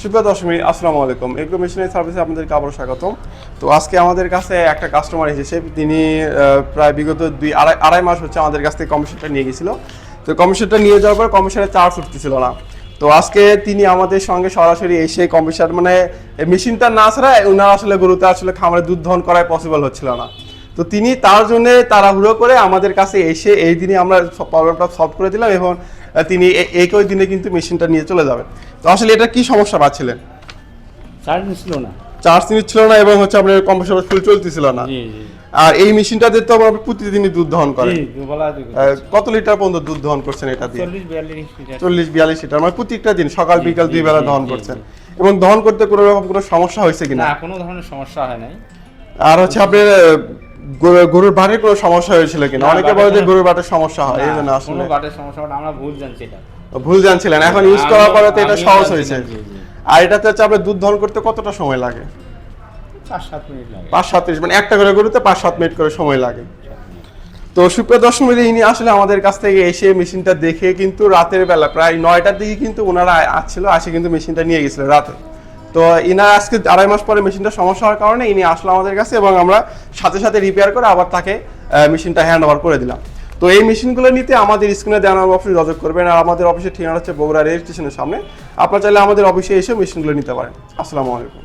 সুপ্রিয় দর্শক, আসসালামু আলাইকুম। এগ্রো মেশিনারি সার্ভিসে আপনাদেরকে আবারও স্বাগতম। তো আজকে আমাদের কাছে একটা কাস্টমার এসেছে, তিনি প্রায় বিগত আড়াই মাস হচ্ছে আমাদের কাছ থেকে কমিশনটা নিয়ে গেছিল। তো কমিশনটা নিয়ে যাওয়ার পর কমিশনের চার্জ উঠতেছিল না। তো আজকে তিনি আমাদের সঙ্গে সরাসরি এসে কমিশন মানে মেশিনটা না ছাড়া ওনার আসলে গরুতে আসলে খামারে দুধ দহন করাই পসিবল হচ্ছিল না। তো তিনি তার জন্য তাড়াহুড়ো করে আমাদের কাছে এসে এই দিনে আমরা প্রবলেমটা সলভ করে দিলাম এবং তিনি একই দিনে কিন্তু মেশিনটা নিয়ে চলে যাবেন। তো আসলে এটা কি সমস্যা পাচ্ছিলেন? চার্জ নিচ্ছিল না, চার্জ নিচ্ছিল না এবং হচ্ছে আপনার কম্প্রেসর ফুল চলতেছিল না। আর এই মেশিনটাতে তো আমরা প্রতিদিনই দুধ দহন করেন। কত লিটার পর্যন্ত দুধ দহন করছেন এটা দিয়ে? 40-42 লিটার, মানে প্রত্যেকটা দিন সকাল বিকাল দুই বেলা দহন করছেন। এবং দহন করতে কোনো রকম কোনো সমস্যা হয়েছে কিনা? না, কোনো ধরনের সমস্যা হয় নাই। আর হচ্ছে আপনার গরুর বাটের কোনো সমস্যা হয়েছিল কিনা? অনেকে বলে যে গরুর বাটের সমস্যা হয়, এই জন্য আসলে কোনো বাটের সমস্যা হয় না, আমরা ভুল জানছি এটা। ভুল জানছিলেন, এখন ইউজ করার পরে তো এটা সহজ হয়েছে। আর এটাতে হচ্ছে আপনার দুধ দহন করতে কতটা সময় লাগে? 5-7 মিনিট লাগে। 5-7 মিনিট, মানে একটা করে গরুতে 5-7 মিনিট করে সময় লাগে। তো সুপ্রিয় দর্শক, ইনি আসলে আমাদের কাছ থেকে এসে মেশিনটা দেখে কিন্তু রাতের বেলা প্রায় 9টার দিকে কিন্তু ওনারা আসছিল, আসে কিন্তু মেশিনটা নিয়ে গেছিল রাতে। তো ইনার আজকে আড়াই মাস পরে মেশিনটা সমস্যা হওয়ার কারণে ইনি আসলো আমাদের কাছে এবং আমরা সাথে সাথে রিপেয়ার করে আবার তাকে মেশিনটা হ্যান্ড ওভার করে দিলাম। তো এই মেশিনগুলো নিতে আমাদের স্ক্রিনে দেওয়া অফিসে যোগাযোগ করবেন। আর আমাদের অফিসের ঠিকানা হচ্ছে বগুড়া রেল স্টেশনের সামনে। আপনারা চাইলে আমাদের অফিসে এসে মেশিনগুলো নিতে পারেন। আসসালামু আলাইকুম।